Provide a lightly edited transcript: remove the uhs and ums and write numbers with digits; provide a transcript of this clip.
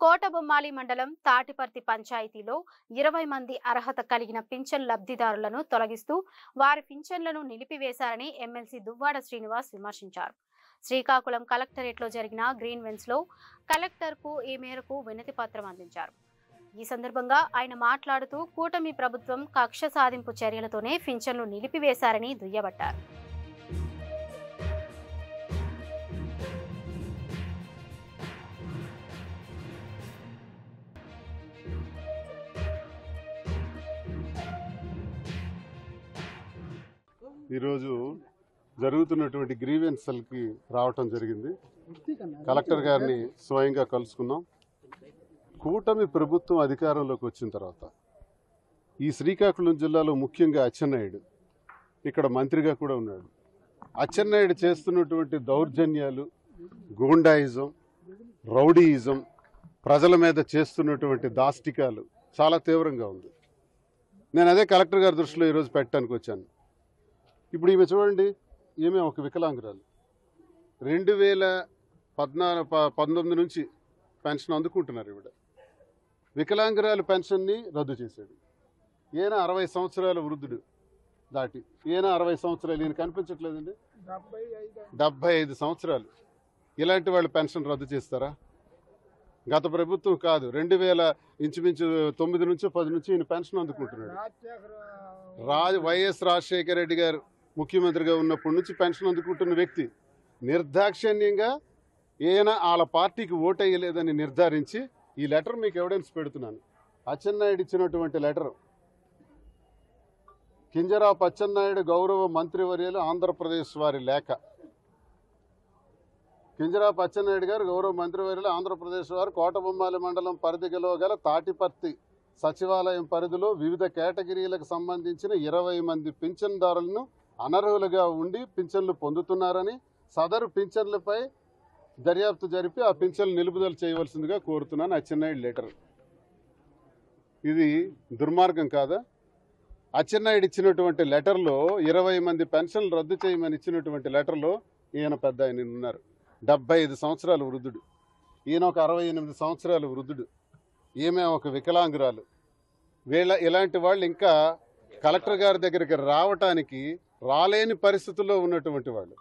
కోటబొమ్మాలి మండలం తాటిపర్తి పంచాయతీలో 20 మంది అర్హత కలిగిన పింఛన్ లబ్ధిదారులను తొలగిస్తూ వారి పింఛన్లను నిలిపివేశారని ఎమ్మెల్సీ దువ్వాడ శ్రీనివాస్ విమర్శించారు. శ్రీకాకుళం కలెక్టరేట్లో జరిగిన గ్రీన్ వెన్స్ లో కలెక్టర్కు ఈ మేరకు వినతి పత్రం అందించారు. ఈ సందర్భంగా ఆయన మాట్లాడుతూ కూటమి ప్రభుత్వం కక్ష సాధింపు చర్యలతోనే పింఛన్లు నిలిపివేశారని దుయ్యబట్టారు. ఈరోజు జరుగుతున్నటువంటి గ్రీవెన్స్లకి రావటం జరిగింది. కలెక్టర్ గారిని స్వయంగా కలుసుకున్నాం. కూటమి ప్రభుత్వం అధికారంలోకి వచ్చిన తర్వాత ఈ శ్రీకాకుళం జిల్లాలో ముఖ్యంగా అచ్చెన్నాయుడు ఇక్కడ మంత్రిగా కూడా ఉన్నాడు. అచ్చెన్నాయుడు చేస్తున్నటువంటి దౌర్జన్యాలు, గూండాయిజం, రౌడీయిజం, ప్రజల మీద చేస్తున్నటువంటి దాష్టికాలు చాలా తీవ్రంగా ఉంది. నేను అదే కలెక్టర్ గారి దృష్టిలో ఈరోజు పెట్టడానికి వచ్చాను. ఇప్పుడు ఈమె చూడండి, ఈమె ఒక వికలాంగురాలు. 2019 నుంచి పెన్షన్ అందుకుంటున్నారు. ఈవిడ వికలాంగురాలు పెన్షన్ని రద్దు చేశాడు. ఈయన 60 సంవత్సరాల వృద్ధుడు దాటి, ఈయన 60 సంవత్సరాలు, ఈయన కనిపించట్లేదండి, 75 సంవత్సరాలు. ఇలాంటి వాళ్ళు పెన్షన్ రద్దు చేస్తారా? గత ప్రభుత్వం కాదు, 2000 ఇంచుమించు 9 నుంచో 10 నుంచి ఈయన పెన్షన్ అందుకుంటున్నాడు. వైఎస్ రాజశేఖర రెడ్డి గారు ముఖ్యమంత్రిగా ఉన్నప్పటి నుంచి పెన్షన్ అందుకుంటున్న వ్యక్తి నిర్దాక్షిణ్యంగా ఈయన వాళ్ళ పార్టీకి ఓటేయలేదని నిర్ధారించి ఈ లెటర్ మీకు ఎవిడెన్స్ పెడుతున్నాను. అచ్చెన్నాయుడు ఇచ్చినటువంటి లెటర్. కింజరాపు అచ్చెన్నాయుడు గౌరవ మంత్రివర్యులు ఆంధ్రప్రదేశ్ వారి లేఖ. కింజరాపు అచ్చెన్నాయుడు గారు గౌరవ మంత్రివర్యులు ఆంధ్రప్రదేశ్ వారు కోటబొమ్మాలి మండలం పరిధిలో గల తాటిపర్తి సచివాలయం పరిధిలో వివిధ కేటగిరీలకు సంబంధించిన 20 మంది పింఛన్దారులను అనర్హులుగా ఉండి పింఛన్లు పొందుతున్నారని, సదరు పింఛన్లపై దర్యాప్తు జరిపి ఆ పింఛన్లు నిలుపుదల చేయవలసిందిగా కోరుతున్నాను. అచ్చెన్నాయుడు లెటర్. ఇది దుర్మార్గం కాదా? అచ్చెన్నాయుడు ఇచ్చినటువంటి లెటర్లో 20 మంది పెన్షన్లు రద్దు చేయమని ఇచ్చినటువంటి లెటర్లో ఈయన పెద్ద ఆయన ఉన్నారు, 75 సంవత్సరాల వృద్ధుడు. ఈయన ఒక 68 సంవత్సరాల వృద్ధుడు. ఈమె ఒక వికలాంగురాలు. ఇలాంటి వాళ్ళు ఇంకా కలెక్టర్ గారి దగ్గరికి రావటానికి రాలేని పరిస్థితుల్లో ఉన్నటువంటి వాళ్ళు.